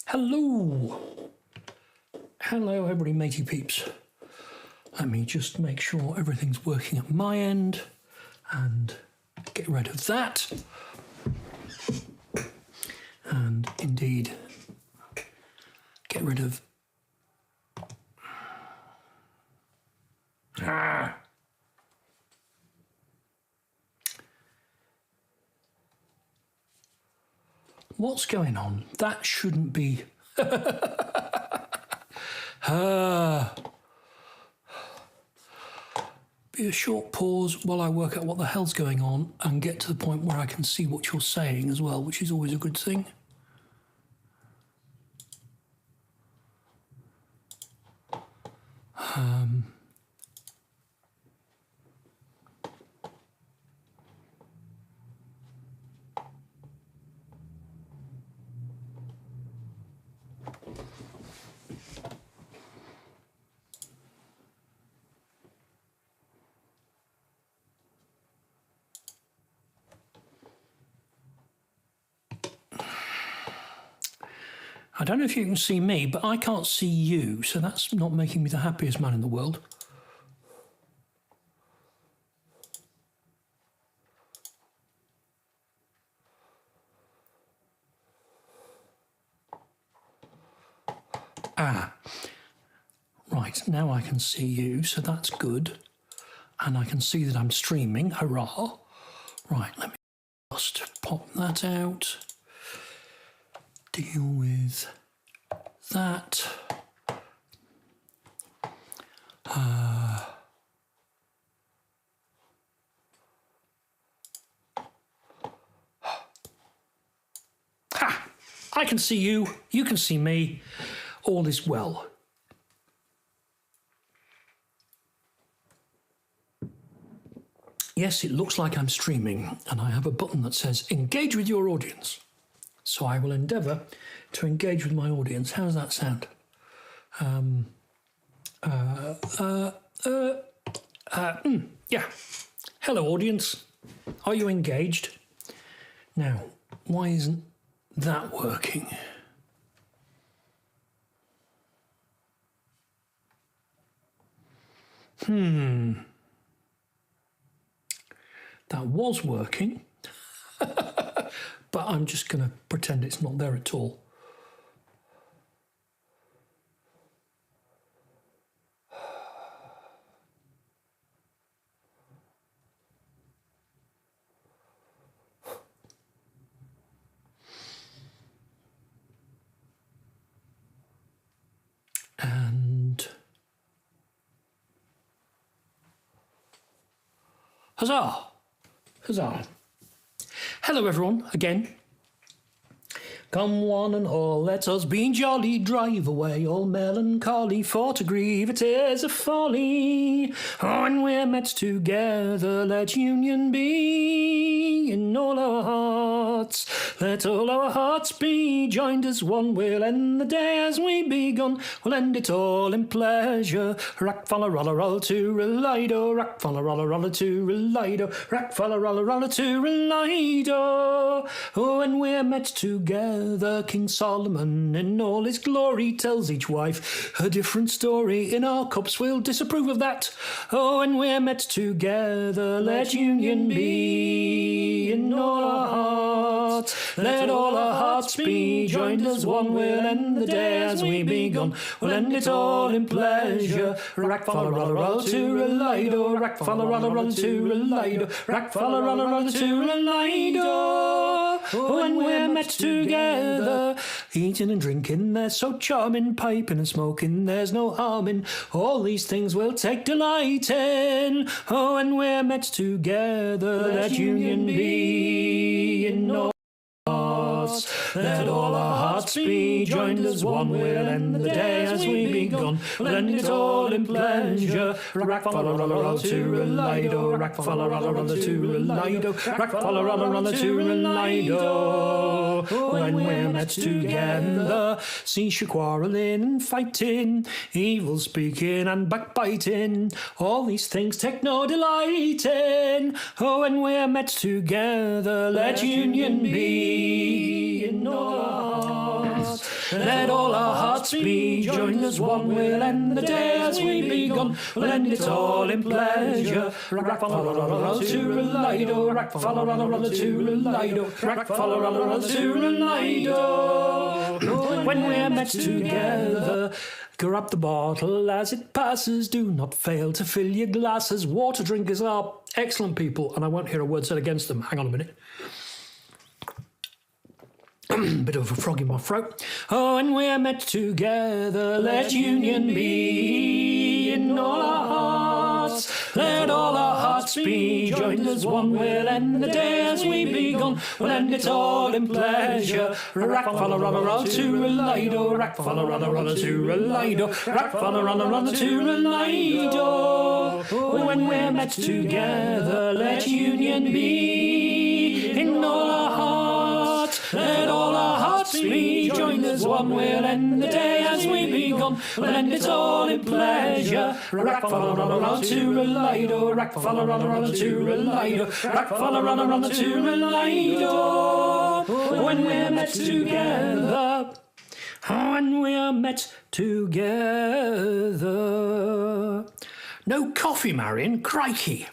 Hello. Hello, everybody, matey peeps. Let me just make sure everything's working at my end and get rid of that. And indeed, get rid of... What's going on? That shouldn't be... Be a short pause while I work out what the hell's going on and get to the point where I can see what you're saying as well, which is always a good thing. I don't know if you can see me, but I can't see you, so that's not making me the happiest man in the world. Right, now I can see you, so that's good. And I can see that I'm streaming, hurrah. Right, let me just pop that out. Deal with that. I can see you, you can see me, all is well. Yes, it looks like I'm streaming, and I have a button that says engage with your audience. So I will endeavour to engage with my audience. How does that sound? Yeah. Hello, audience. Are you engaged? Now, why isn't that working? That was working. But I'm just going to pretend it's not there at all. And huzzah! Huzzah! Hello everyone, again. Come one and all, let us be jolly, drive away all melancholy, for to grieve it is a folly. When we're met together, let union be in all our hearts. Let all our hearts be joined as one, we'll end the day as we begun, we'll end it all in pleasure. Rack falla rolla roll to relido, rack falla rolla rolla to relido, rack falla rolla rolla to relido. When we're met together, King Solomon in all his glory tells each wife a different story. In our cups we'll disapprove of that. Oh, when we're met together, let union be in all our hearts. Let all our hearts be joined as one, we'll end the day as we begun, we'll end it all in pleasure. Rack falla rolla roll to relido, rack falla rolla roll to relido, rack falla rolla roll to relido. When we're met together, eating and drinking, they're so charming, piping and smoking, there's no harm in. All these things we'll take delight in. Oh, when we're met together, let union be in all hearts. Let all our hearts be joined as one, we'll end the day as we begun, we'll end it all in pleasure. Rack falla rolla roll to relido, rack falla rolla rolla to relido, rack falla rolla rolla to relido. When we're met together, cease your quarrelling and fighting, evil speaking and backbiting, all these things take no delight in. Oh, when we're met together, let union be in all our hearts. let all our hearts be. Join as one, we'll end the day as we begun. We'll end it all in pleasure. Rack, follow, to-relido. Rack, follow, to-relido. Rack, follow, to-relido. When we're met together, grab the bottle as it passes. Do not fail to fill your glasses. Water drinkers are excellent people, and I won't hear a word said against them. Hang on a minute. Bit of a frog in my throat. Oh, and we're met together, let union be in all our hearts. Let all our hearts be joined as one. We'll end the day as we begun. We'll end it all in pleasure. Rack, follow, to-relido. Rack, follow, to-relido. Rack, follow, to-relido. When we're met together, let union be in all our hearts. Let all our hearts be joined as one. We'll end the day as we begun. We'll end it all in pleasure. Rack, follow, to-relido. Rack, follow, to-relido. Rack, follow, to-relido. When we're met together. When we're met together. No coffee, Marion. Crikey.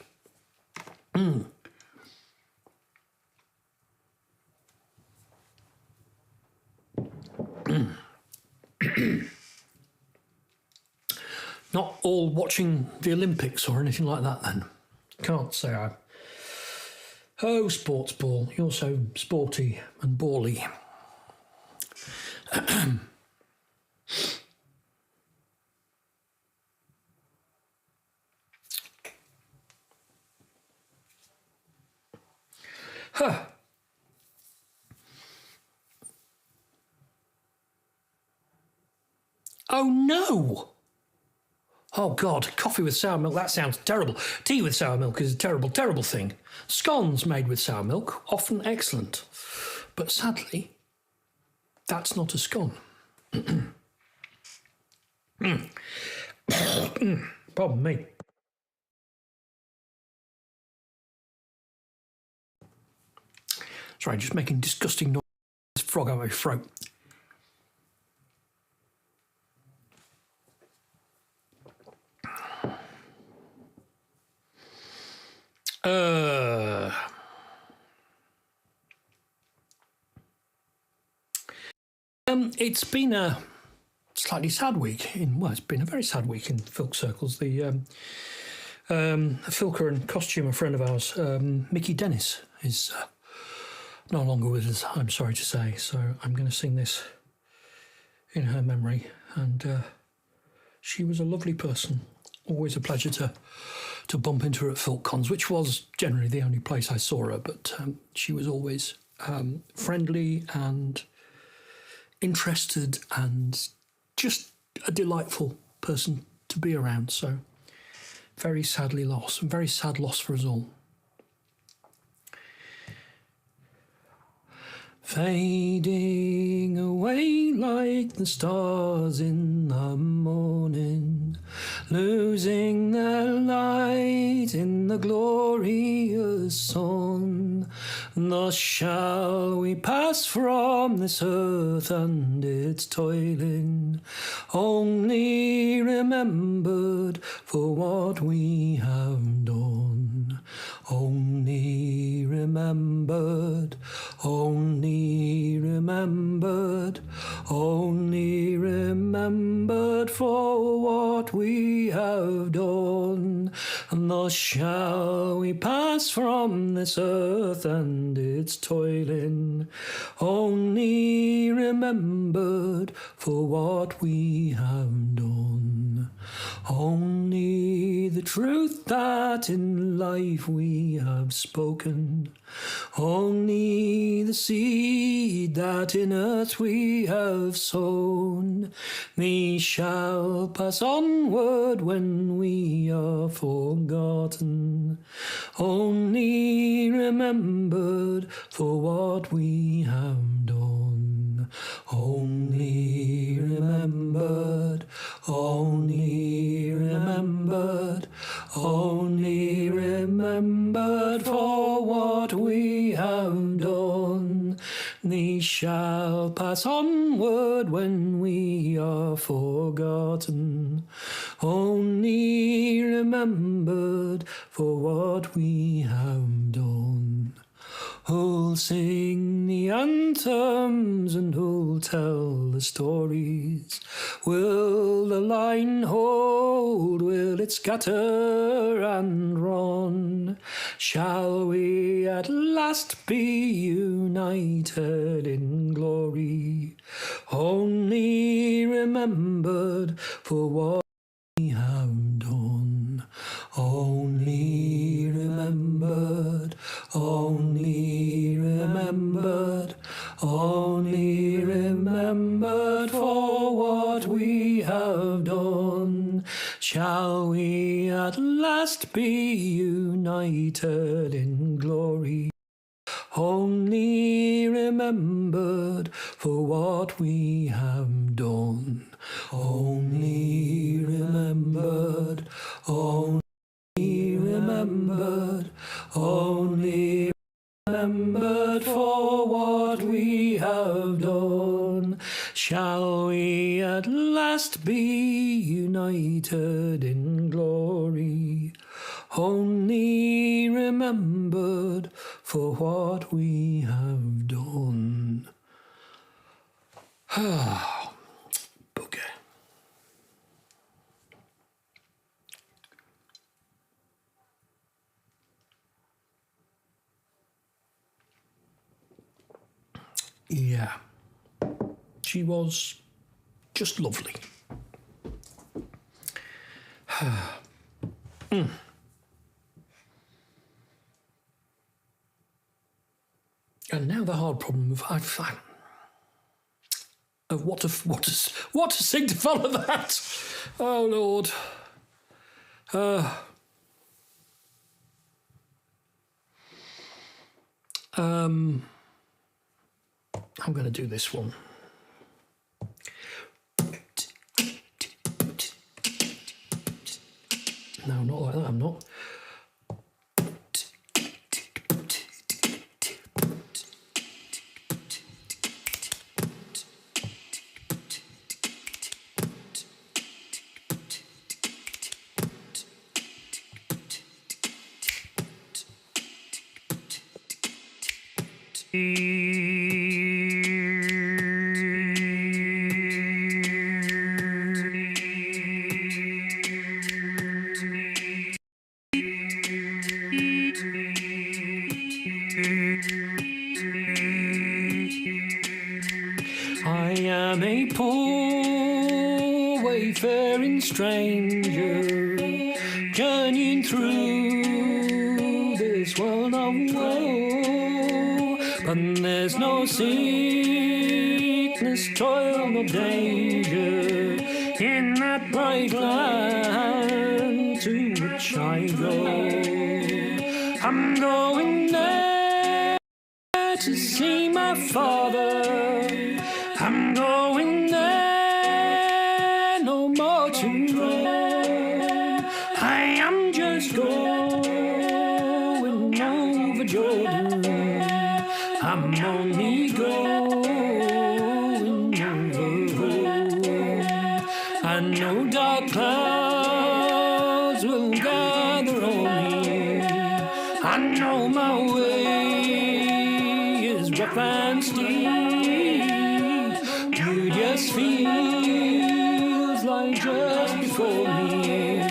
Not all watching the Olympics or anything like that, then. Can't say I... Oh, sports ball, you're so sporty and bally. Huh. Oh, no! Oh, God, coffee with sour milk, that sounds terrible. Tea with sour milk is a terrible, terrible thing. Scones made with sour milk, often excellent. But sadly, that's not a scone. Pardon me. Sorry, just making disgusting noise. Frog out my throat. It's been a slightly sad week it's been a very sad week in Filk circles. The filker and costumer friend of ours, Mickey Dennis, is no longer with us, I'm sorry to say, so I'm going to sing this in her memory. And she was a lovely person, always a pleasure to bump into her at FilkCons, which was generally the only place I saw her, but she was always friendly and interested and just a delightful person to be around. So very sadly lost, very sad loss for us all. Fading away like the stars in the morning, losing their light in the glorious sun. Thus shall we pass from this earth and its toiling, only remembered for what we have done. Only remembered, only remembered, only remembered for what we have done. And thus shall we pass from this earth and its toiling, only remembered for what we have done. Only the truth that in life we have spoken, only the seed that in earth we have sown, these shall pass onward when we are forgotten, only remembered for what we have done. Only remembered, only remembered, only remembered for what we have done. These shall pass pass onward when we are forgotten, only remembered for what we have done. Who'll sing the anthems and who'll tell the stories? Will the line hold? Will it scatter and run? Shall we at last be united in glory? Only remembered for what we have done. Only remembered, only remembered, only remembered for what we have done. Shall we at last be united in glory? Only remembered for what we have done. Only remembered, only remembered, only remembered for what we have done. Shall we at last be united in glory? Only remembered for what we have done. Ah, bugger. Yeah, she was just lovely. And now the hard problem of what to sing to follow that. Oh Lord. I'm going to do this one. No, not like that. I'm not. I am a poor wayfaring stranger, journeying through this world of woe. But there's no sickness, toil, no danger in that bright land to which I go. I'm going there to see my Father. I'm going there, no more to roam. I am just going over Jordan. I'm only going over home. I know dark clouds will gather on me. I know my way is rough and steep. Just feels like just before me,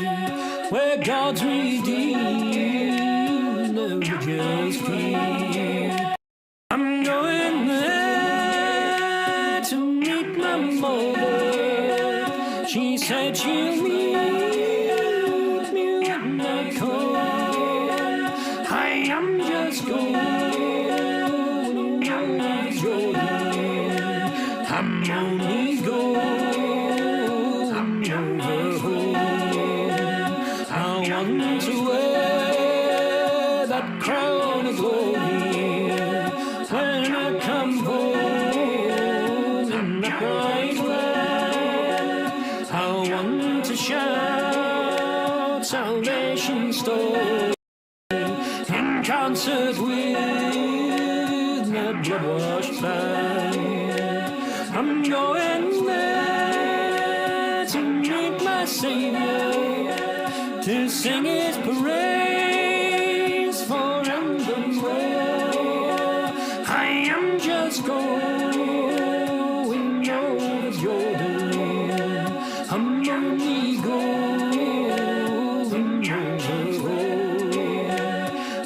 where God's redeemed never just keep. I'm going there to meet my mother. She said she'll meet me when I come. I am just going over Jordan. I'm only going over home. I want to wear that crown of glory when I come home in the bright land. I want to shout salvation story in concert with the blood-washed band. I'm going there to meet my Savior, to sing his praise forevermore. I am just going over Jordan. I'm only going over.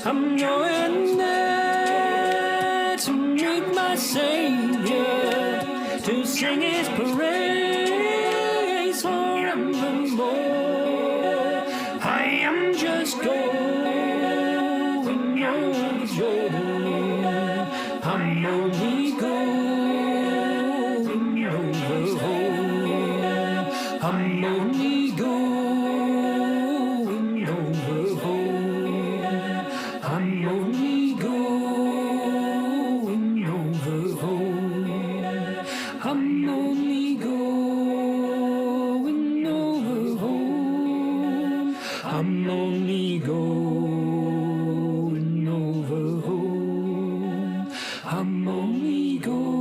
I'm going there to meet my Savior, to sing his praise forevermore. I am just going over Jordan. I'm only going over. I'm only going over. I'm only going over. I'm only going over home. I'm only going over home. I'm only going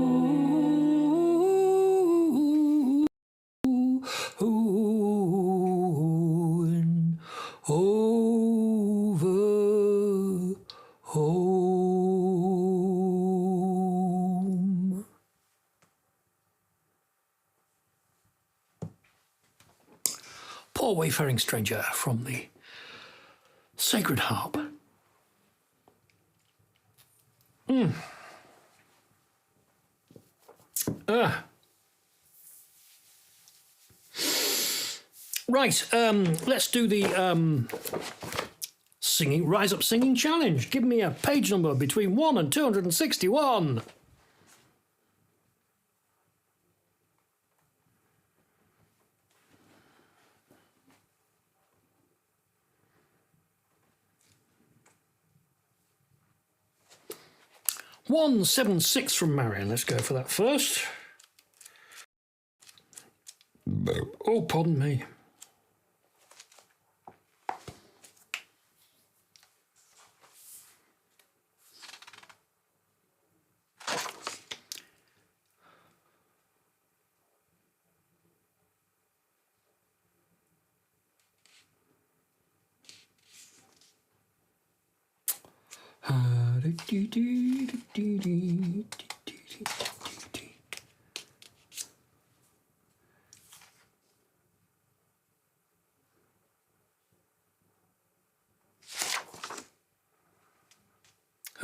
over home. Poor wayfaring stranger from the Sacred Harp. Right, let's do the singing Rise Up Singing Challenge. Give me a page number between 1 and 261. "176" from Marion. Let's go for that first. Oh, pardon me.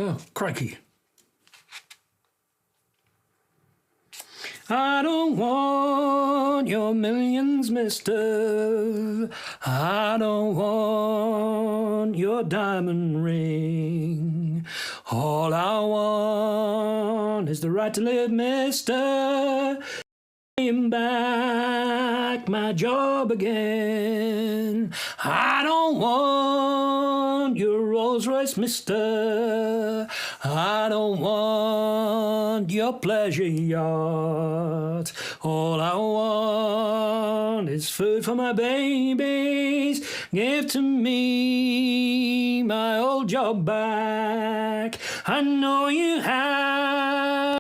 Oh, crikey. I don't want your millions, mister. I don't want your diamond ring. All I want is the right to live, mister. Bring back my job again. I don't want your Rolls Royce, mister. I don't want your pleasure yacht. All I want is food for my babies. Give to me my old job back. I know you have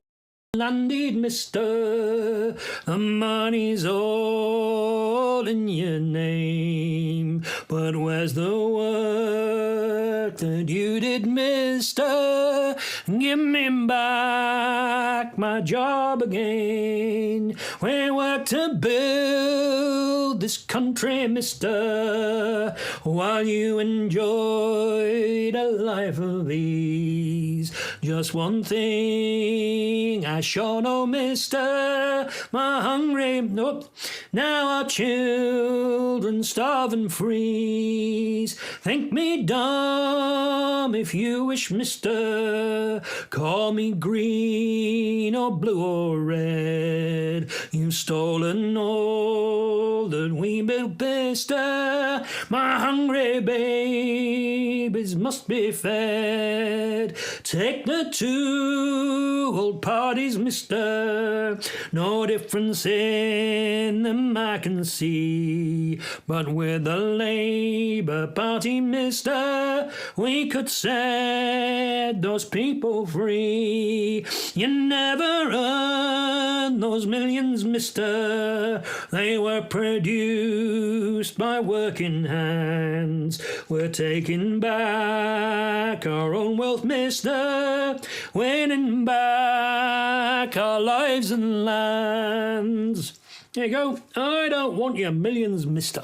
landed, mister. The money's all in your name. But where's the work that you did, mister? Give me back my job again. We work to build this country, mister, while you enjoyed a life of ease. Just one thing I sure know, mister, my hungry, now our children starve and freeze. Think me dumb if you wish, mister, call me green or blue or red. You've stolen all that we built, mister, my hungry babies must be fed. Take the two old parties, mister, no difference in them them I can see. But with the Labour Party, mister, we could set those people free. You never earned those millions, mister. They were produced by working hands. We're taking back our own wealth, mister. Winning back our lives and lands. There you go. I don't want your millions, mister.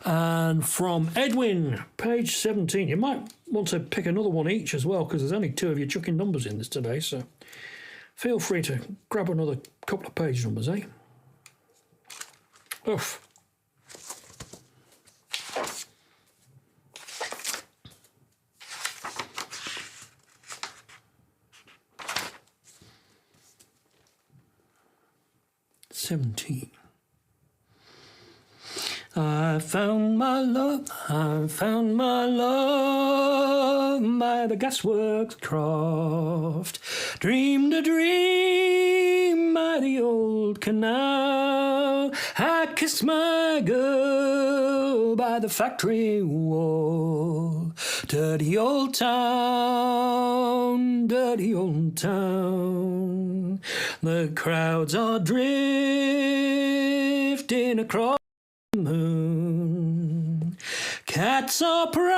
And from Edwin, page 17. You might want to pick another one each as well, because there's only 2 of you chucking numbers in this today, so feel free to grab another couple of page numbers, eh? Oof. I found my love by the gasworks croft. Dreamed a dream by the old canal. I kissed my girl by the factory wall. Dirty old town, dirty old town. The crowds are drifting across the moon. Cats are prowling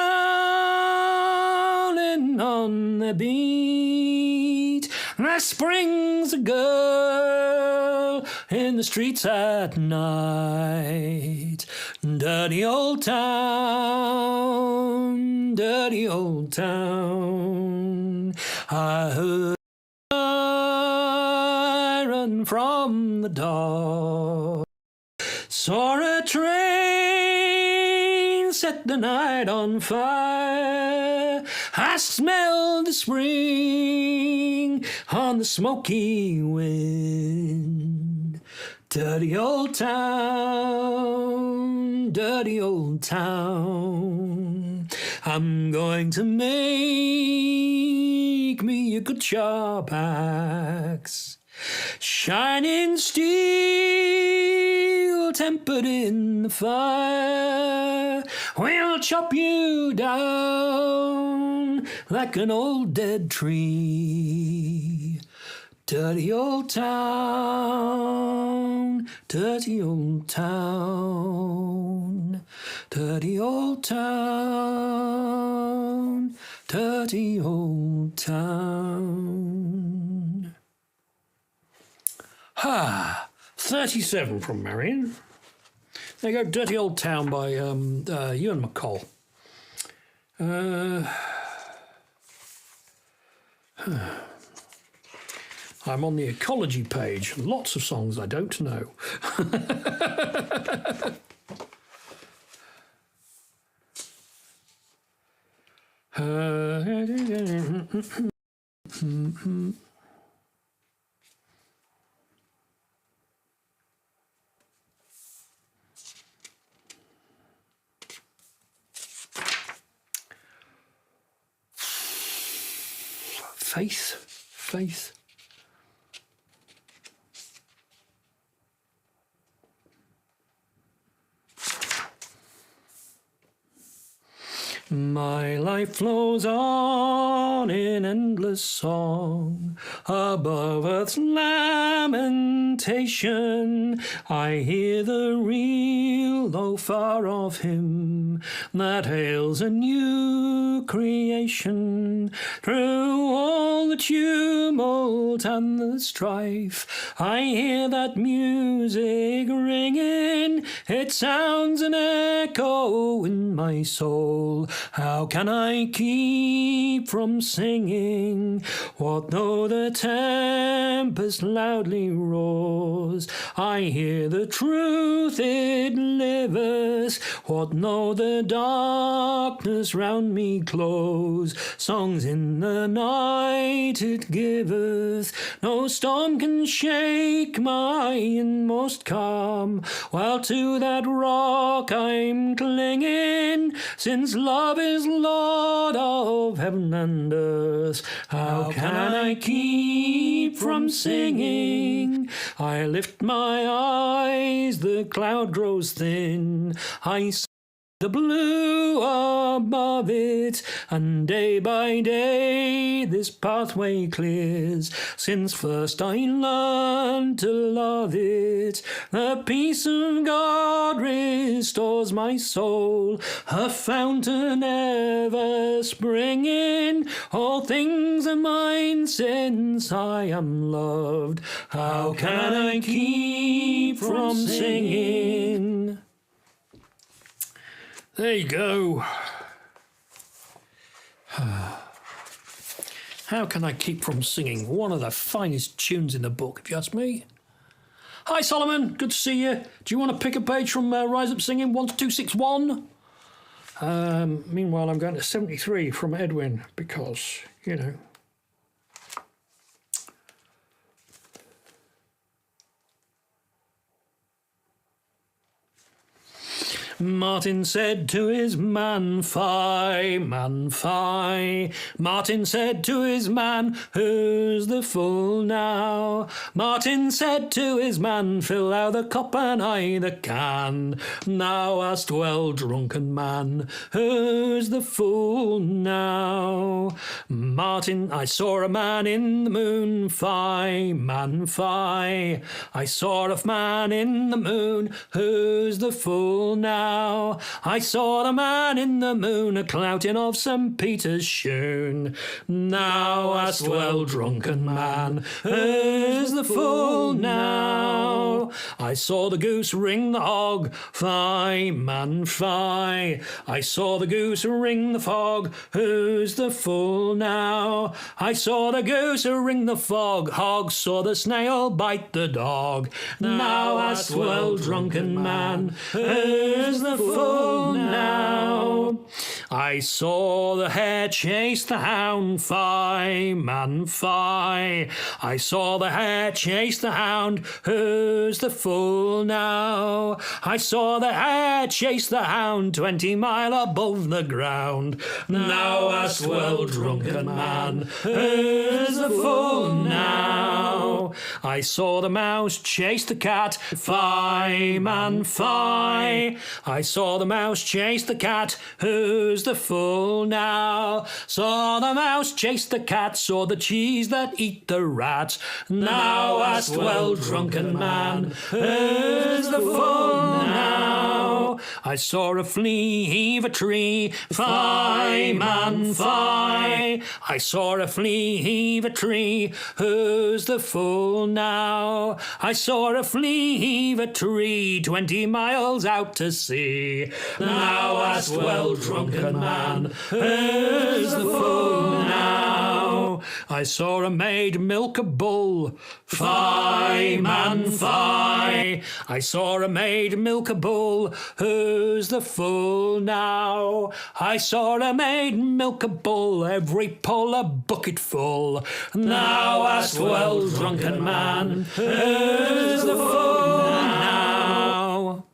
on the beat. There springs a girl in the streets at night. Dirty old town, dirty old town. I heard siren from the dark. Saw a train set the night on fire. I smelled the spring on the smoky wind. Dirty old town, dirty old town. I'm going to make me a good sharp axe. Shining steel, tempered in the fire. We'll chop you down like an old dead tree. Dirty old town, dirty old town. Dirty old town, dirty old town. 37 from Marion. There you go, Dirty Old Town by Ewan McCall. I'm on the ecology page. Lots of songs I don't know. Faith. My life flows on in endless song, above earth's lamentation. I hear the real, though far off hymn, that hails a new creation. Through all the tumult and the strife, I hear that music ringing. It sounds an echo in my soul. How can I keep from singing? What though the tempest loudly roars? I hear the truth, it liveth. What though the darkness round me close? Songs in the night it giveth. No storm can shake my inmost calm, while to that rock I'm clinging, since love is Lord of heaven and earth. How can I keep from singing? I lift my eyes, the cloud grows thin. I see the blue above it, and day by day this pathway clears. Since first I learned to love it, the peace of God restores my soul, a fountain ever springing. All things are mine since I am loved. How can I keep from singing? There you go. How can I keep from singing? One of the finest tunes in the book, if you ask me. Hi, Solomon. Good to see you. Do you want to pick a page from Rise Up Singing 1 to 261? Meanwhile, I'm going to 73 from Edwin because, you know. Martin said to his man, fie, man, fie. Martin said to his man, who's the fool now? Martin said to his man, fill out the cup and I the can. Now asked well, drunken man, who's the fool now? Martin, I saw a man in the moon, fie, man, fie. I saw a man in the moon, who's the fool now? I saw the man in the moon a clouting of St. Peter's shoon. Now asked well, drunken man, who's the fool now? I saw the goose ring the hog, fie, man, fie. I saw the goose ring the fog, who's the fool now? I saw the goose ring the fog, hog saw the snail bite the dog. Now asked well, drunken man, who's the fool now? I saw the hare chase the hound, fie, man, fie. I saw the hare chase the hound, who's the fool now? I saw the hare chase the hound 20 mile above the ground. Now ask well, drunken man, who's the fool now? I saw the mouse chase the cat, fie, man, fie. I saw the mouse chase the cat, who's the fool now? Saw the mouse chase the cat, saw the cheese that eat the rat. Now asked well, drunken man, who's the fool now? I saw a flea heave a tree, fie, man, fie. I saw a flea heave a tree, who's the fool now? I saw a flea heave a tree 20 miles out to sea. Now ask well, drunken man, who's the fool now? I saw a maid milk a bull, fie, man, fie. I saw a maid milk a bull, who's the fool now? I saw a maid milk a bull, every pull a bucket full. Now ask well, drunken man, who's the fool now?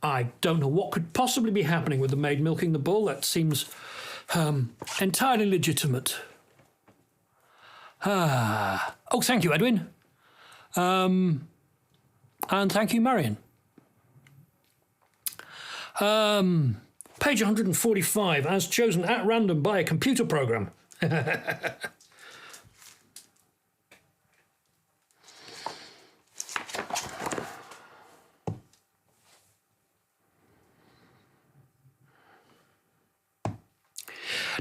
I don't know what could possibly be happening with the maid milking the bull. That seems entirely legitimate. Oh, thank you, Edwin. And thank you, Marion. Page 145, as chosen at random by a computer program.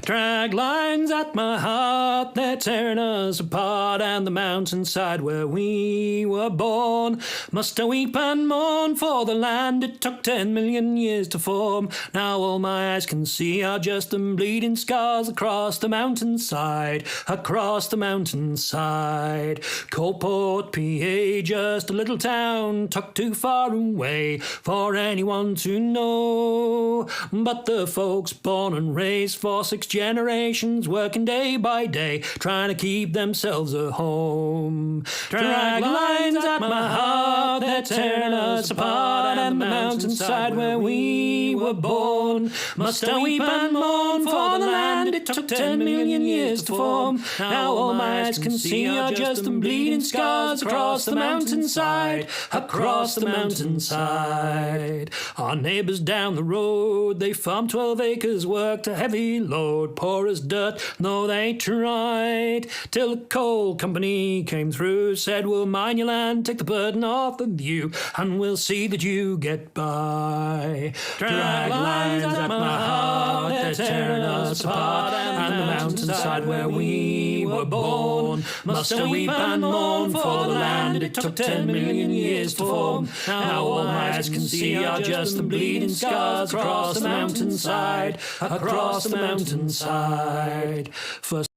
Drag lines at my heart, they're tearing us apart, and the mountainside where we were born must I weep and mourn for the land it took 10 million years to form. Now all my eyes can see are just them bleeding scars across the mountainside, across the mountainside. Coalport, PA, just a little town tucked too far away for anyone to know. But the folks born and raised for 6 generations, working day by day, trying to keep themselves a home. Drag lines at my heart, that tear us apart, and the mountainside where we were born. Must I weep and mourn for the land it took 10 million years to form? Now all my eyes can see are just the bleeding scars across the mountainside, across the mountainside. Our neighbours down the road, they farmed 12 acres, worked a heavy load, poor as dirt, though they tried, till the coal company came through, said we'll mine your land, take the burden off of you, and we'll see that you get by. Drag lines at my heart, they're tearing us apart, and the mountainside where we were born. Must I weep and mourn for the land it took 10 million years to form? Now all my eyes can see are just the bleeding scars across the mountainside, across the mountainside. First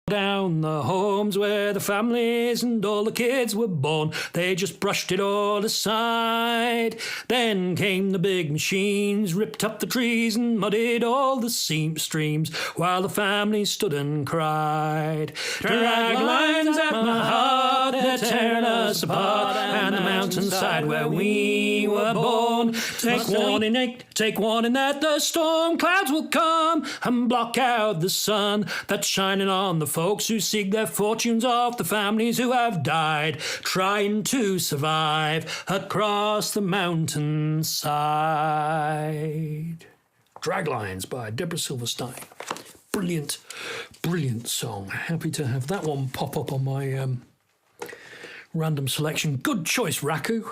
down the homes where the families and all the kids were born, they just brushed it all aside. Then came the big machines, ripped up the trees and muddied all the streams, while the families stood and cried. Drag lines at my heart, they're tearing us apart, and the mountainside where we were born. Take warning that the storm clouds will come and block out the sun that's shining on the folks who seek their fortunes off the families who have died trying to survive across the mountainside. Draglines by Deborah Silverstein. Brilliant, brilliant song. Happy to have that one pop up on my random selection. Good choice, Raku.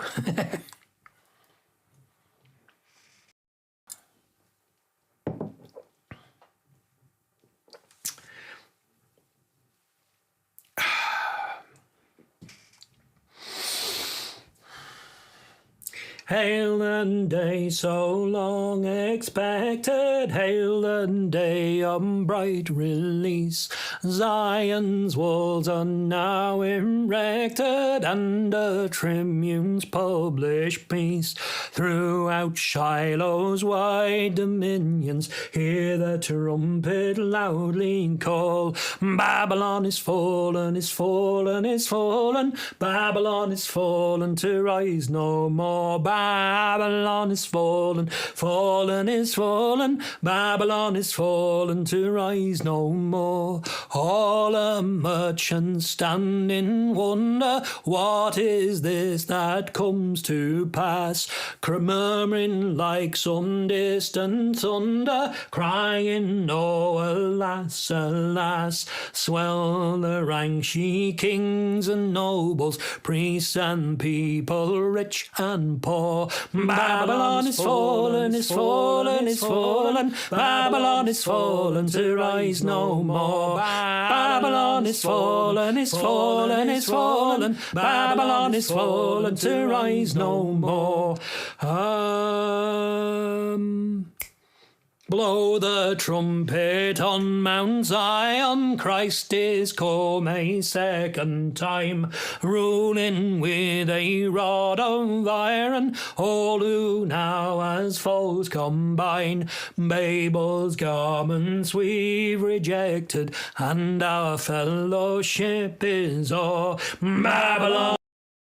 Hail the day so long expected, hail the day of bright release. Zion's walls are now erected, and the tribunes publish peace. Throughout Shiloh's wide dominions, hear the trumpet loudly call. Babylon is fallen, is fallen, is fallen. Babylon is fallen to rise no more. Babylon is fallen, fallen is fallen. Babylon is fallen to rise no more. All the merchants stand in wonder. What is this that comes to pass? Murmuring like some distant thunder, crying, oh, alas, alas. Swell the ranks, ye kings and nobles, priests and people, rich and poor. Babylon is fallen, is fallen, is fallen. Babylon is fallen to rise no more. Babylon is fallen, is fallen, is fallen. Babylon is fallen to rise no more. Blow the trumpet on Mount Zion, Christ is come a second time, ruling with a rod of iron, all who now as foes combine. Babel's garments we've rejected, and our fellowship is o'er. Babylon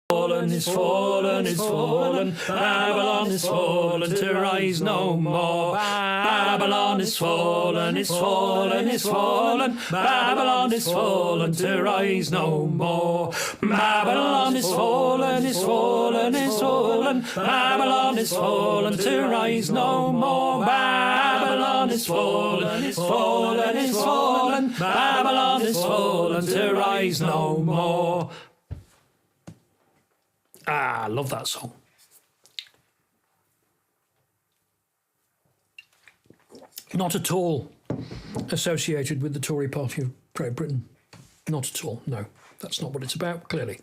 fallen, is fallen, is fallen. Babylon is fallen to rise no more. Babylon is fallen, is fallen, is fallen. Babylon is fallen to rise no more. Babylon is fallen, is fallen, is fallen. Babylon is fallen to rise no more. Babylon is fallen, is fallen, is fallen. Babylon is fallen to rise no more. I love that song. Not at all associated with the Tory party of Great Britain. Not at all, no. That's not what it's about, clearly.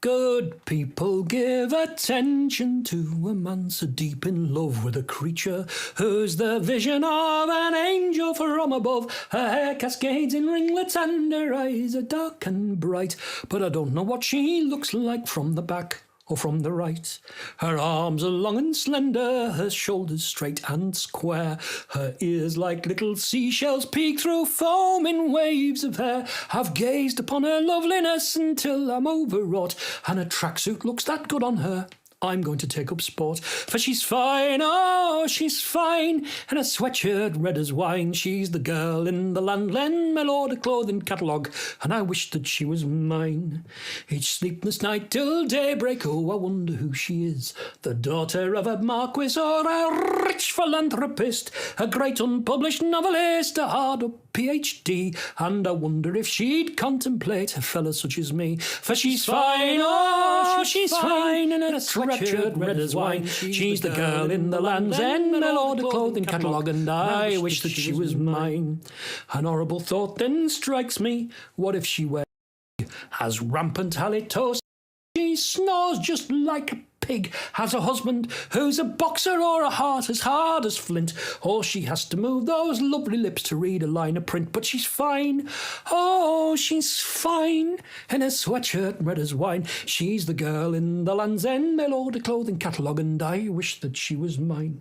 Good people, give attention to a man so deep in love with a creature who's the vision of an angel from above. Her hair cascades in ringlets and her eyes are dark and bright, but I don't know what she looks like from the back or from the right. Her arms are long and slender, her shoulders straight and square. Her ears like little seashells peek through foaming waves of hair. I've gazed upon her loveliness until I'm overwrought, and her tracksuit looks that good on her. I'm going to take up sport, for she's fine, oh, she's fine, in a sweatshirt red as wine. She's the girl in the Landlen mail order clothing catalogue, and I wish that she was mine. Each sleepless night till daybreak, oh, I wonder who she is. The daughter of a marquis or a rich philanthropist, a great unpublished novelist, a hard-up PhD, and I wonder if she'd contemplate a fella such as me. For she's fine, oh, she's fine, in a sweatshirt red as wine. She's the girl in the Land's End mail order clothing catalogue, and I wish that she was mine. An horrible thought then strikes me. What if she were as rampant halitosis? She snores just like a pig, has a husband who's a boxer or a heart as hard as flint. All she has to move those lovely lips to read a line of print. But she's fine, oh, she's fine, in a sweatshirt red as wine. She's the girl in the Land's End mail order clothing catalogue, and I wish that she was mine.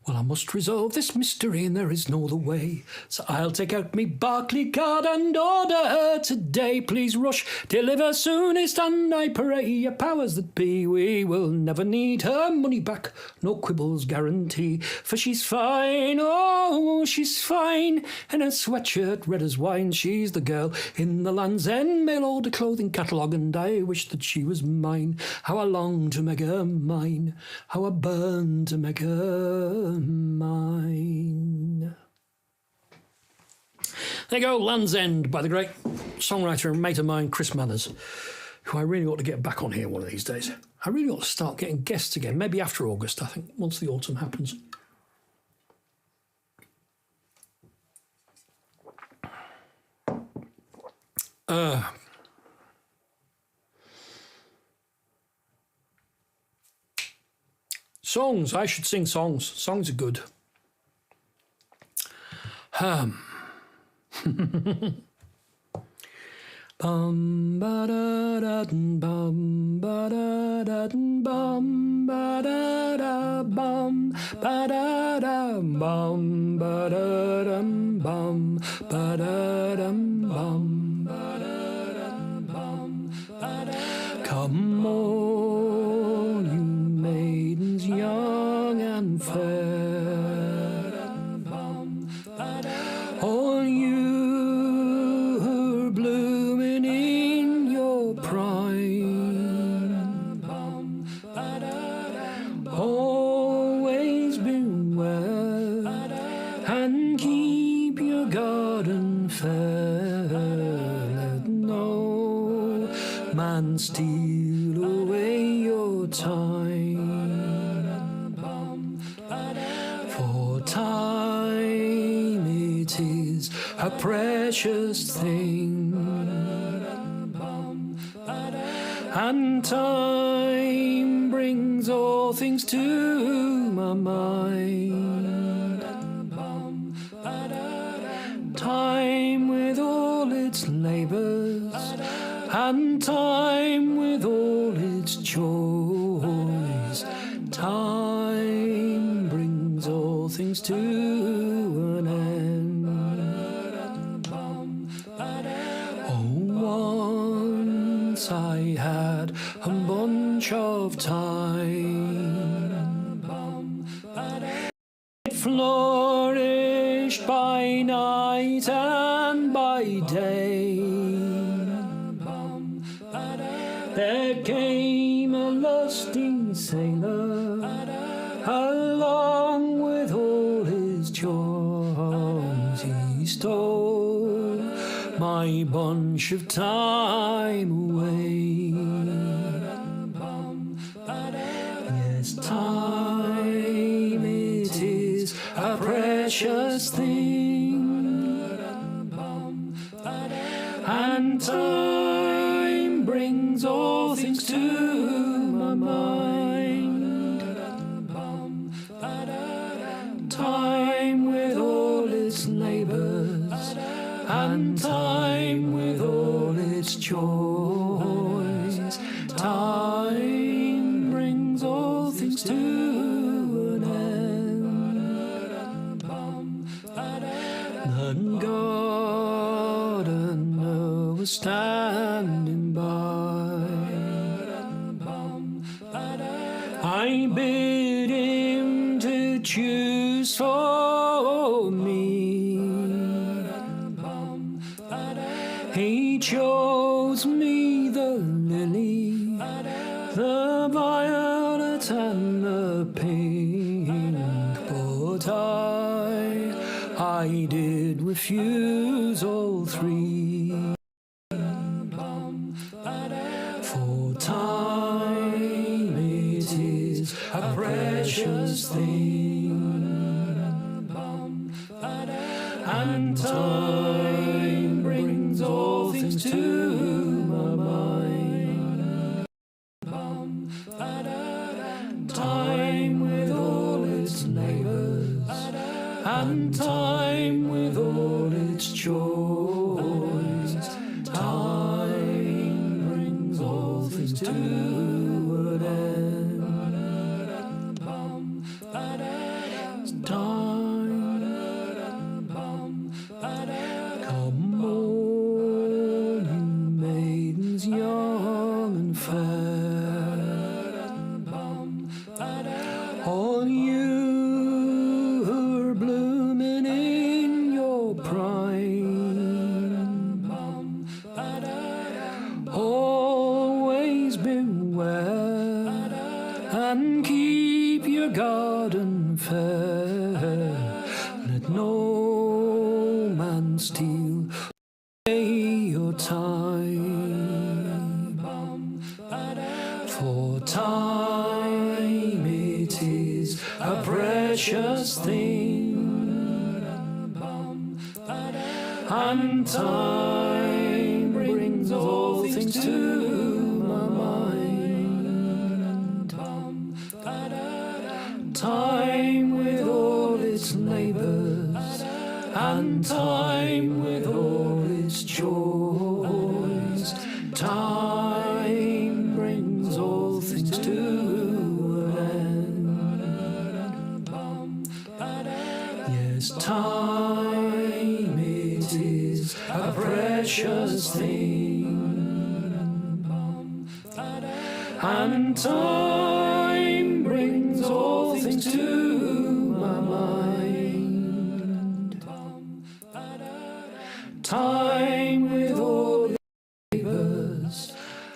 Well, I must resolve this mystery, and there is no other way. So I'll take out me Barclay card and order her today. Please rush, deliver soonest, and I pray your powers that be, we will never need her money back, no quibbles guarantee. For she's fine, oh, she's fine, in a sweatshirt red as wine. She's the girl in the Land's End mail order clothing catalogue, and I wish that she was mine. How I long to make her mine, how I burn to make her mine. There you go, Land's End by the great songwriter and mate of mine, Chris Manners, who I really ought to get back on here one of these days. I really ought to start getting guests again, maybe after August, I think, once the autumn happens. Songs. I should sing songs. Songs are good. Bum ba da da bum ba da da bum ba da da bum ba da da bum ba da da bum ba da da bum ba da da bum ba da. Come all you maidens young and fair, all you who are blooming in your prime, always beware and keep your garden fair. Let no man steal away your time, for time it is a precious thing, and time brings all things to my mind. Time with all its labours, and time with all its joys. Time brings all things to an end. Oh, once I had a bunch of time. It flourished by night and by day. There came a lusty sailor along with all his charms. He stole my bunch of time away. Yes, time it is a precious thing, and time brings brings all things to my mind. Time with all its labours, and time with all its joys. Time brings all things to an end. The gardener was standing by. I bid him to choose for me. He chose me the lily, the violet and the pink, but I did refuse all three. For time it is a precious thing, and time brings all things to my mind. Time with all its labours, and time with all its joys. Time brings all things to an end. Time, come on, you maidens young and fair, all you who are blooming in your prime, always beware and keep your garden fair. Let no man steal away your time, for time it is a precious thing, and time brings all things to my mind. Time with all its labours, and time with all its joys. Time brings all things to an end. Yes, time it is a precious thing, and time brings all things to my mind. Time with all its labours,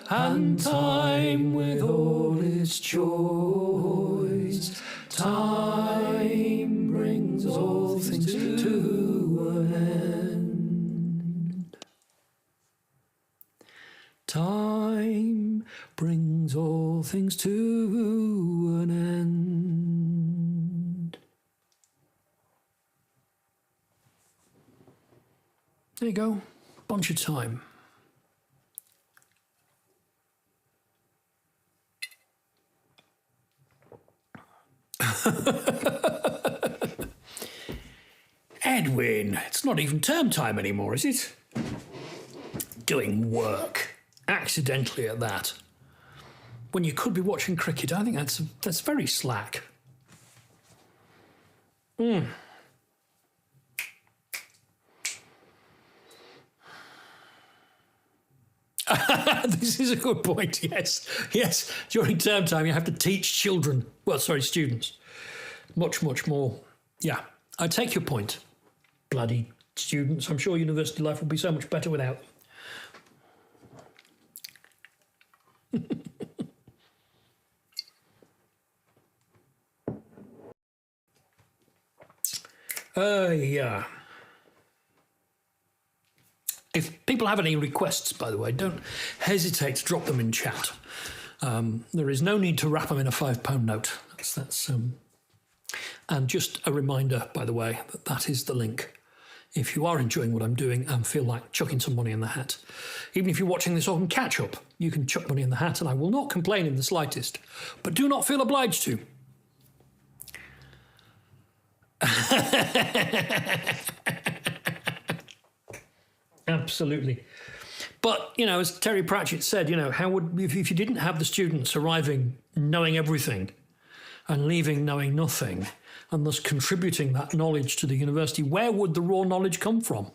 and time with all its joys. Time brings all things to an end. Time brings all things to an end. There you go, bunch of time. Edwin, it's not even term time anymore, is it? Doing work, accidentally at that, when you could be watching cricket. I think that's very slack. This is a good point, yes. Yes, during term time you have to teach children, well, sorry, students, much more. Yeah, I take your point. Bloody students. I'm sure university life would be so much better without them. Yeah. If people have any requests, by the way, don't hesitate to drop them in chat. There is no need to wrap them in a £5 note. And just a reminder, by the way, that is the link if you are enjoying what I'm doing and feel like chucking some money in the hat. Even if you're watching this on catch up, you can chuck money in the hat and I will not complain in the slightest. But do not feel obliged to. Absolutely. But, you know, as Terry Pratchett said, you know, how would, if you didn't have the students arriving knowing everything and leaving knowing nothing, and thus contributing that knowledge to the university, where would the raw knowledge come from?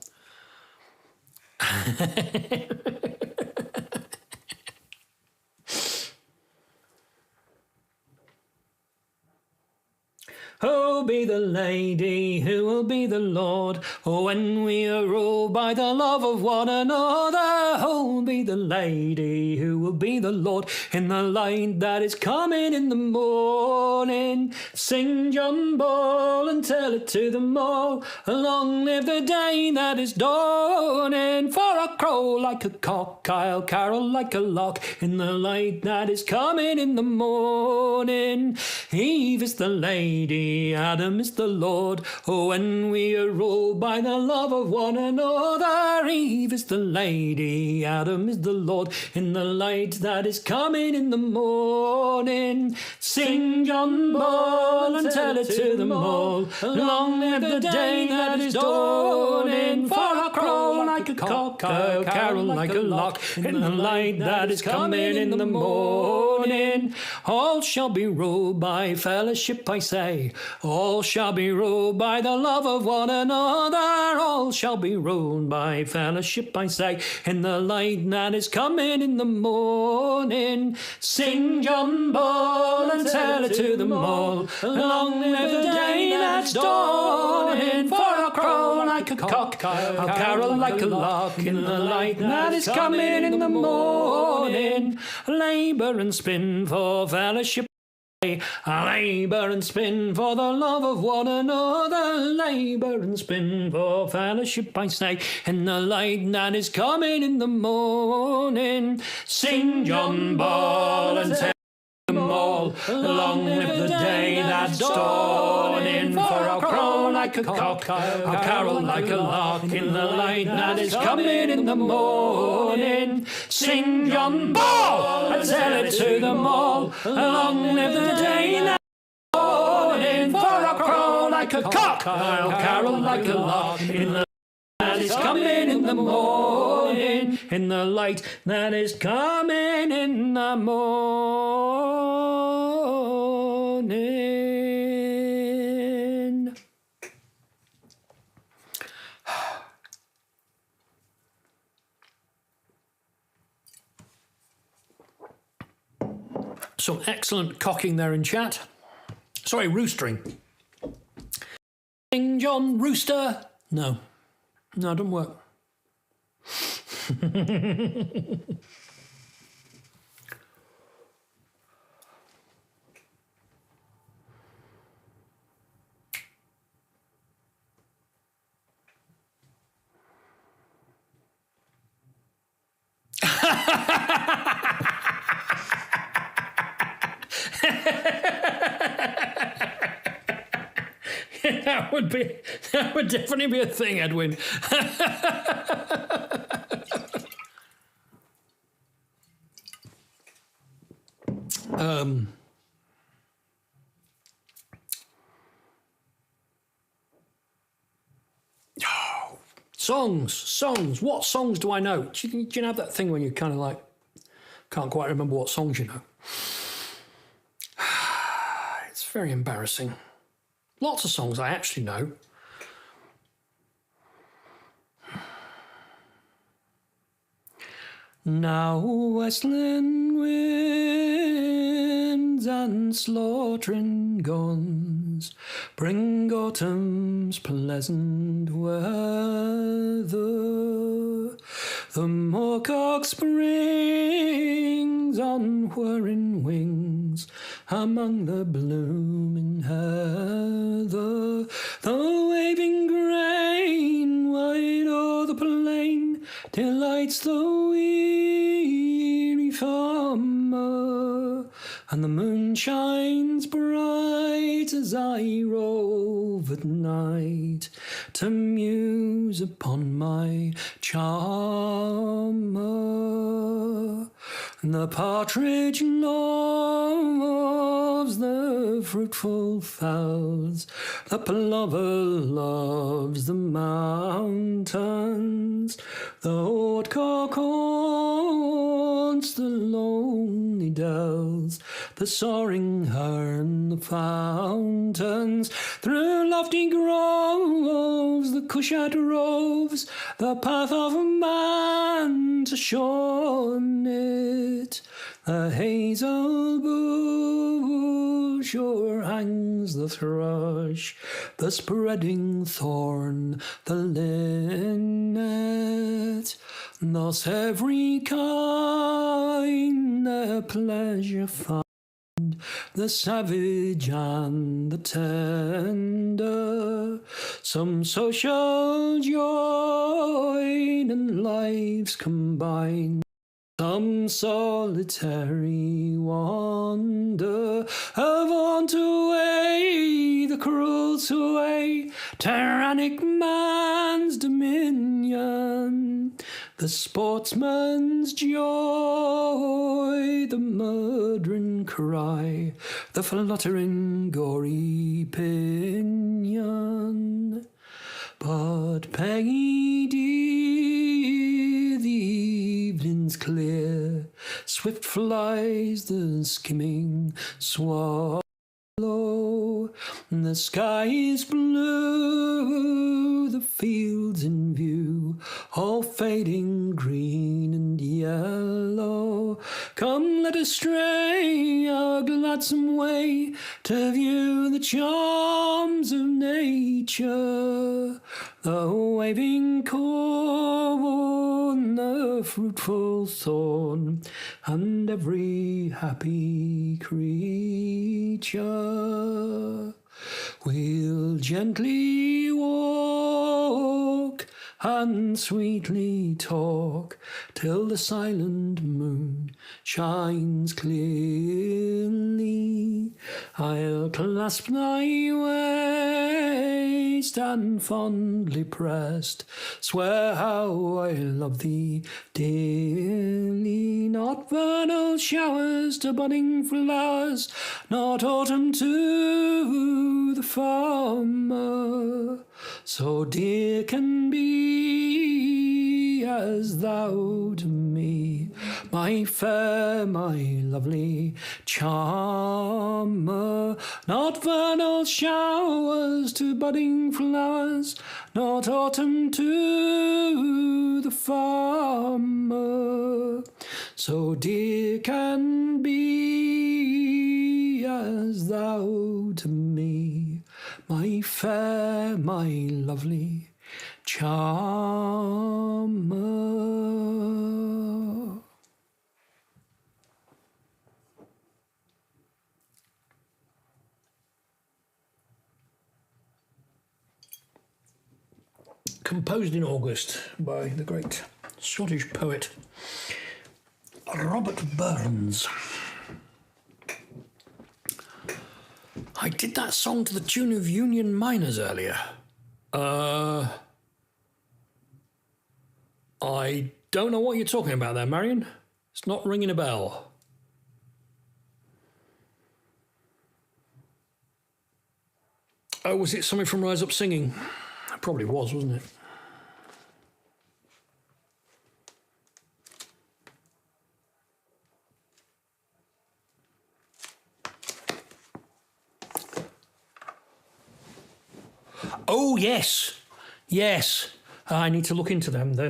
Oh, be the lady, who will be the lord? Oh, when we are ruled by the love of one another. Oh, be the lady, who will be the lord? In the light that is coming in the morning, sing John Ball and tell it to them all. Long live the day that is dawning. For I'll crow like a cock, I'll carol like a lark. In the light that is coming in the morning, Eve is the lady, Adam is the Lord. Oh, when we are ruled by the love of one another, Eve is the lady, Adam is the Lord. In the light that is coming in the morning, sing John Ball and tell it to them all. Long live the day that is dawning. For I'll crow like a cock, I'll carol like a lark. In the light that is coming in the morning, all shall be ruled by fellowship, I say. All shall be ruled by the love of one another. All shall be ruled by fellowship, I say. In the light that is coming in the morning, sing John Ball and tell it to them all. Long live the day that's dawning. For I'll crow like a cock, I'll carol like a lark. In the light that is coming in the morning, labour and spin for fellowship. I labour and spin for the love of one another. Labour and spin for fellowship, I say. In the light that is coming in the morning, sing John Ball and tell them all. Long live the day that's dawning. For I'll crow like a cock, I'll carol like a lark. In the light that is coming in the morning, sing John Ball and tell it to them all. Long live the day that's dawning. For I'll crow like a cock, I'll carol like a lark. In the that is coming in the morning, in the light that is coming in the morning. Some excellent cocking there in chat. Sorry, roostering. King John Rooster. No, it doesn't work. That would definitely be a thing, Edwin. Songs. What songs do I know? Do you have that thing when you kind of like can't quite remember what songs you know? It's very embarrassing. Lots of songs I actually know. Now westland winds and slaughtering guns bring autumn's pleasant weather. The moorcock springs on whirring wings among the blooming heather. The waving grain wide o'er the plain delights the weary farmer, and the moon shines bright as I rove at night to muse upon my charmer. The partridge loves the fruitful fouls, the plover loves the mountains, the woodcock haunts the lonely dells, the soaring hern the fountains. Through lofty groves the cushat roves, the path of man to shorten it. The hazel bush o'erhangs the thrush, the spreading thorn, the linnet. Thus every kind their pleasure find, the savage and the tender. Some social joy and lives combined, some solitary wander. Avaunt away the cruel sway, tyrannic man's dominion, the sportsman's joy, the murdering cry, the fluttering gory pinion. But Peggy dear, the evening's clear, swift flies the skimming swallow. The sky is blue, the fields in view, all fading green and yellow. Come, let us stray our gladsome way to view the charms of nature, the waving corn, the fruitful thorn, and every happy creature. We'll gently walk and sweetly talk till the silent moon shines clearly. I'll clasp thy waist and fondly pressed swear how I love thee dearly. Not vernal showers to budding flowers, not autumn to the farmer, so dear can be as thou to me, my fair, my lovely charmer. Not vernal showers to budding flowers, not autumn to the farmer, so dear can be as thou to me, my fair, my lovely charmer. Composed in August by the great Scottish poet Robert Burns. I did that song to the tune of Union Miners earlier. I don't know what you're talking about there, Marion. It's not ringing a bell. Oh, was it something from Rise Up Singing? It probably was, wasn't it? Oh, yes. Yes. I need to look into them. I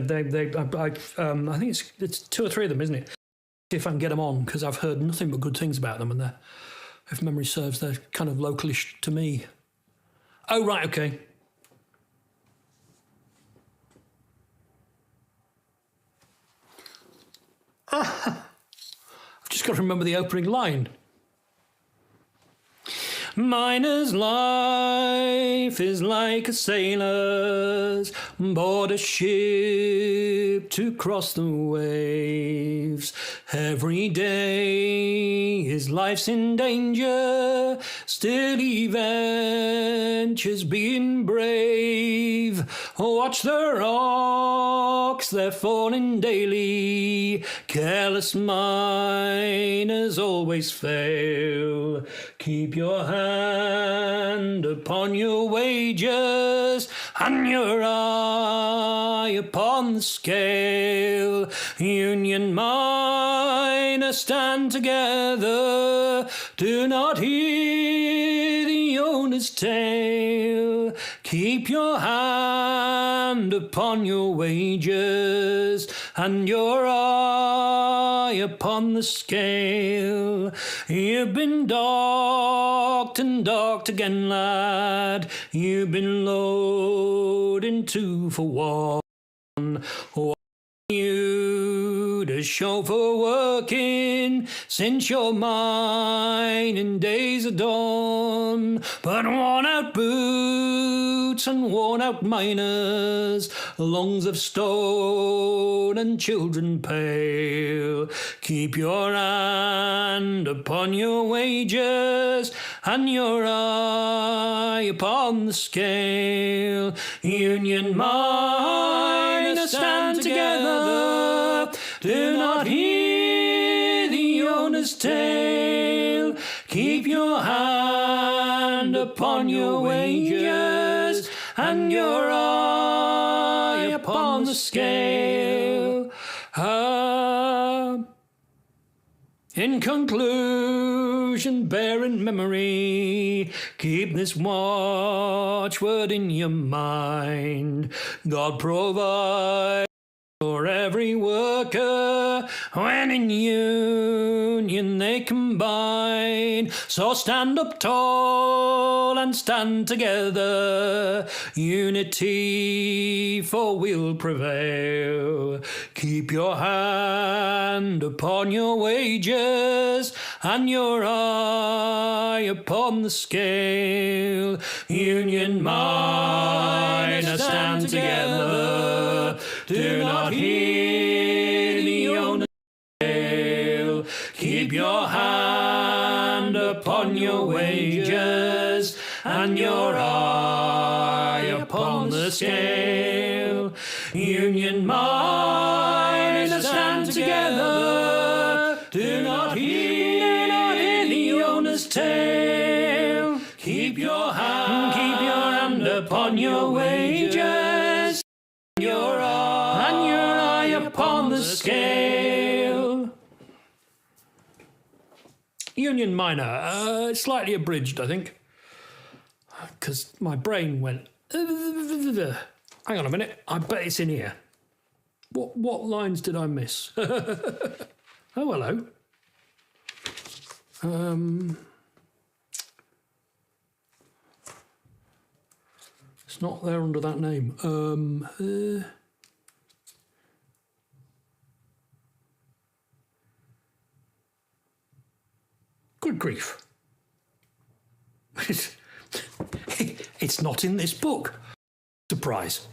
think it's 2 or 3 of them, isn't it? See if I can get them on, because I've heard nothing but good things about them, and they're, if memory serves, they're kind of localish to me. Oh, right, okay. I've just got to remember the opening line. Miner's life is like a sailor's, board a ship to cross the waves. Every day his life's in danger, still he ventures being brave. Watch the rocks, they're falling daily. Careless miners always fail. Keep your hand upon your wages and your eye upon the scale. Union miners, stand together. Do not hear the owner's tale. Keep your hand upon your wages and your eye upon the scale. You've been docked and docked again, lad. You've been loading 2 for 1. You to show for working since your mining days are done. But worn out boots and worn out miners, lungs of stone and children pale. Keep your hand upon your wages and your eye upon the scale. Union miners, stand together. Do not hear the owner's tale. Keep your hand upon your wages and your eye upon the scale. In conclusion, bear in memory, keep this watchword in your mind. God provides for every worker when in union they combine. So stand up tall and stand together. Unity, for we'll prevail. Keep your hand upon your wages and your eye upon the scale. Union miners, stand together. Do not hear the owner's tale. Keep your hand upon your wages and your eye upon the scale. Union miners, stand together. Do not hear the owner's tale. Keep your hand upon your wages, your eye upon the scale. Union Miner, slightly abridged, I think, because my brain went. Hang on a minute, I bet it's in here. What lines did I miss? Oh, hello. It's not there under that name. Good grief. It's not in this book. Surprise.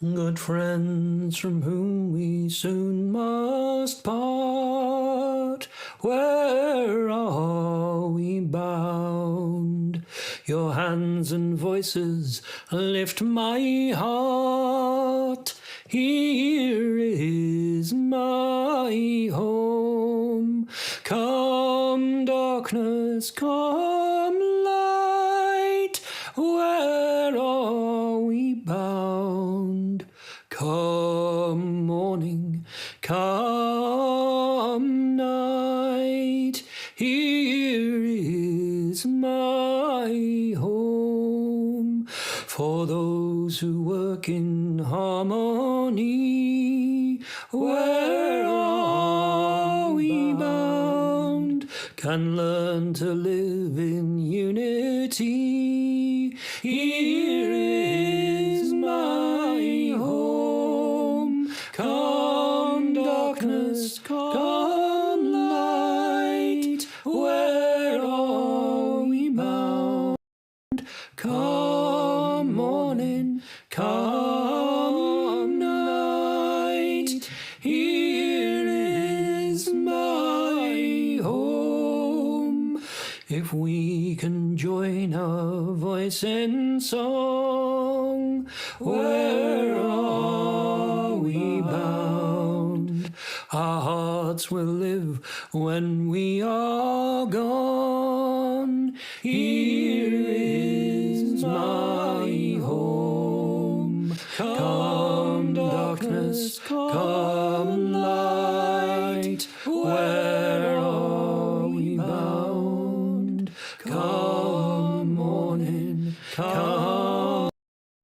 Good friends from whom we soon must part, where are we bound? Your hands and voices lift my heart. Here is my home. Come darkness, come light, where are we bound? Come morning, come night, here is my home. For those who work in harmony, where are we bound? Can learn to live in unity, here come night, here is my home. If we can join our voice in song, where are we bound? Our hearts will live when we are gone. Here is my home. Come darkness, come light, where are we bound? Come morning, come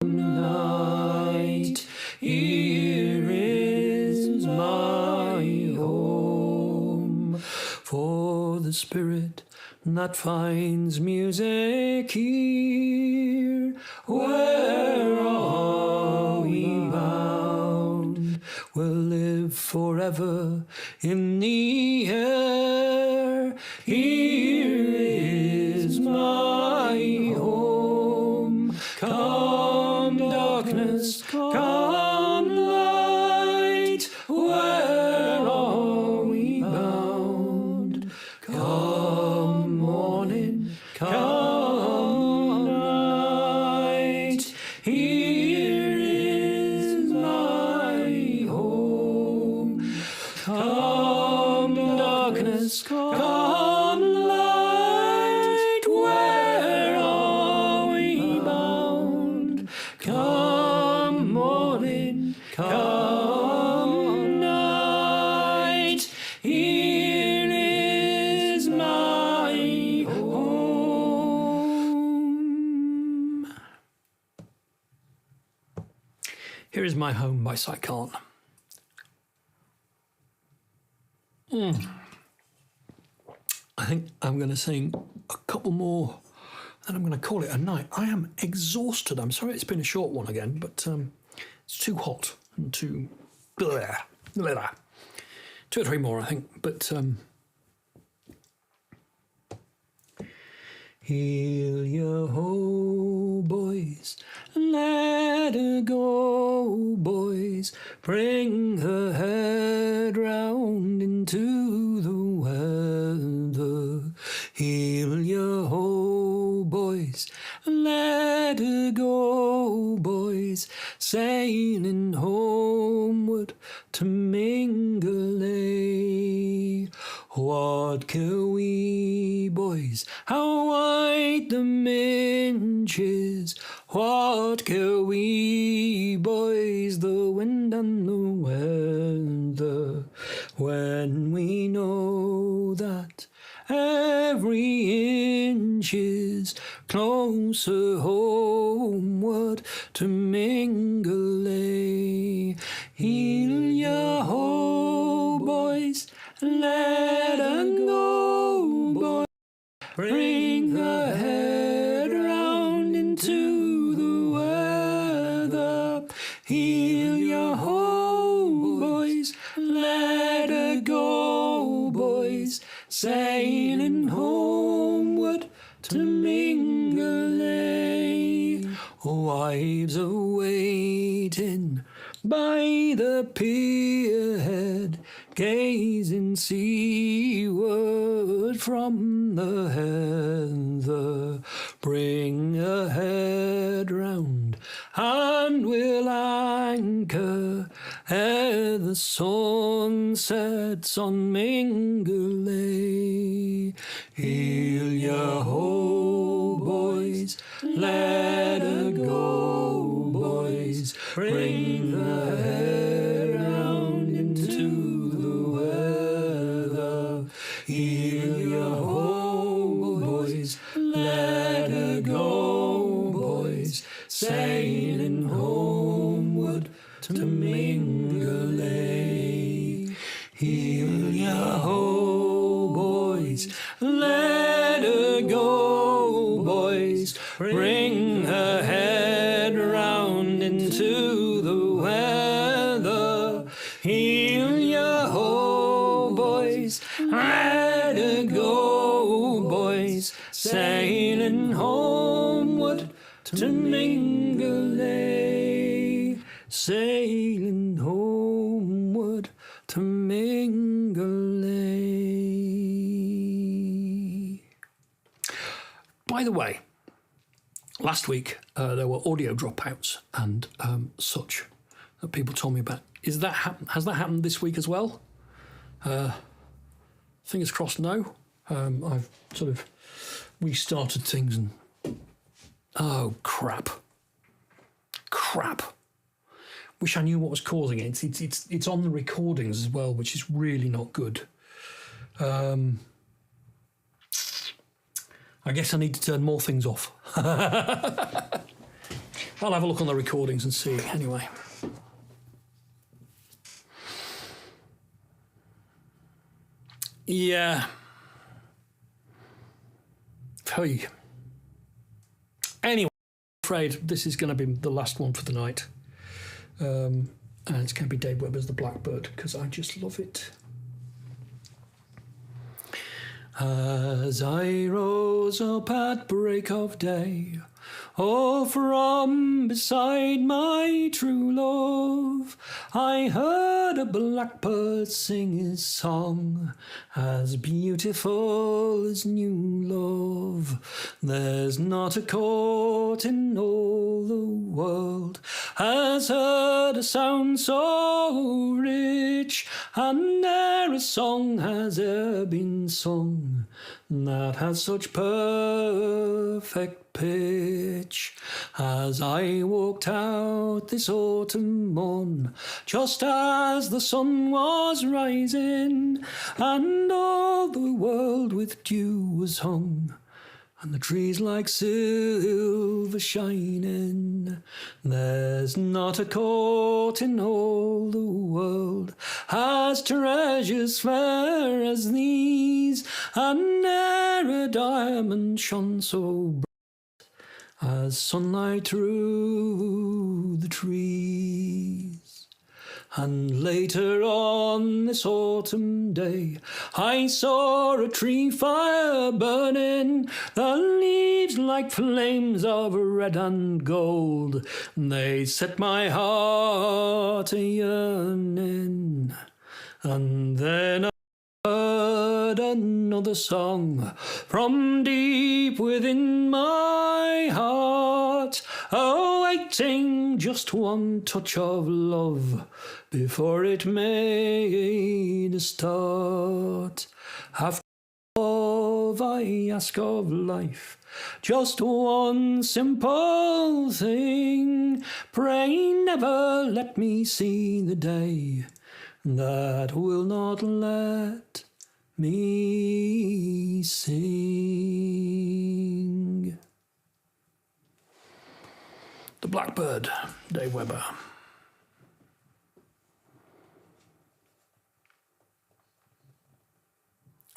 night, here is my home. For the spirit that finds music here, where are we bound? Will live forever in the air. Here is my home. Come darkness, come light, where are we bound? Come morning, come night, here is my home. Come darkness, come light, where are we bound? Come morning, come night, here is my home. Here is my home by Sycon. I think I'm going to sing a couple more, and I'm going to call it a night. I am exhausted. I'm sorry it's been a short one again, but it's too hot and too... Blah, blah, blah. 2 or 3 more, I think, but... Heel yo ho, boys, let her go, boys, bring her head round into the weather. Heel yo ho, boys, let her go, boys, sailing homeward to Mingalay. What care we, boys, how white the minch is? What care we, boys, the wind and the weather? When we know that every inch is closer homeward to Mingalay. Heel ya ho, boys, let her go, boys, bring her head round into the weather. Heel ya ho, boys, let her go, boys, sailing homeward to Mingalay. Wives are waiting by the pier head, gazing seaward from the heather. Bring a head round and we'll anchor ere the sun sets on Mingalay. Heel ya ho, boys, let her go, boys, bring the head round into the weather. Heel ya ho, boys, let her go, boys, sailing homeward to Mingalay. Heel ya ho, boys, let her go, boys, bring her head round into the weather. Heel ya ho, boys, let her go, boys, sailing homeward to Mingalay. sailing homeward to Mingley. By the way, last week there were audio dropouts and such that people told me about. Has that happened this week as well? Fingers crossed, no. I've sort of restarted things and oh crap. Wish I knew what was causing it. It's on the recordings as well, which is really not good. I guess I need to turn more things off. I'll have a look on the recordings and see anyway. Yeah. Hey. Anyway, I'm afraid this is going to be the last one for the night. And it's going to be Dave Webber's The Blackbird, because I just love it. As I rose up at break of day, oh, from beside my true love, I heard a blackbird sing his song, as beautiful as new love. There's not a court in all the world has heard a sound so rich, and ne'er a song has e'er been sung that has such perfect pitch. As I walked out this autumn morn, just as the sun was rising, and all the world with dew was hung, and the trees like silver shining, there's not a court in all the world has treasures fair as these, and ne'er a diamond shone so bright as sunlight through the trees. And later on this autumn day, I saw a tree fire burning, the leaves like flames of red and gold. They set my heart a-yearning. And then I heard another song from deep within my heart, awaiting just one touch of love before it made a start. After love I ask of life just one simple thing: pray never let me see the day that will not let me sing. The Blackbird, Dave Webber.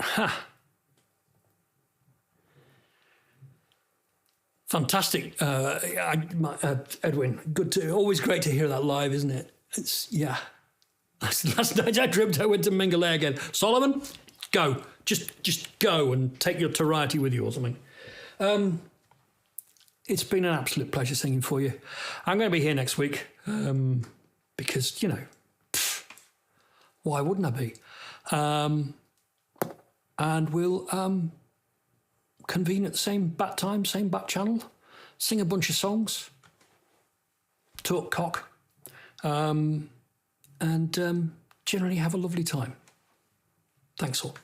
Ha! Fantastic, Edwin. Always great to hear that live, isn't it? Yeah. Last night I dreamt I went to Mingley again. Solomon, go. Just go and take your variety with you or something. It's been an absolute pleasure singing for you. I'm going to be here next week because, why wouldn't I be? And we'll convene at the same bat time, same bat channel, sing a bunch of songs, talk cock, and generally have a lovely time. Thanks all.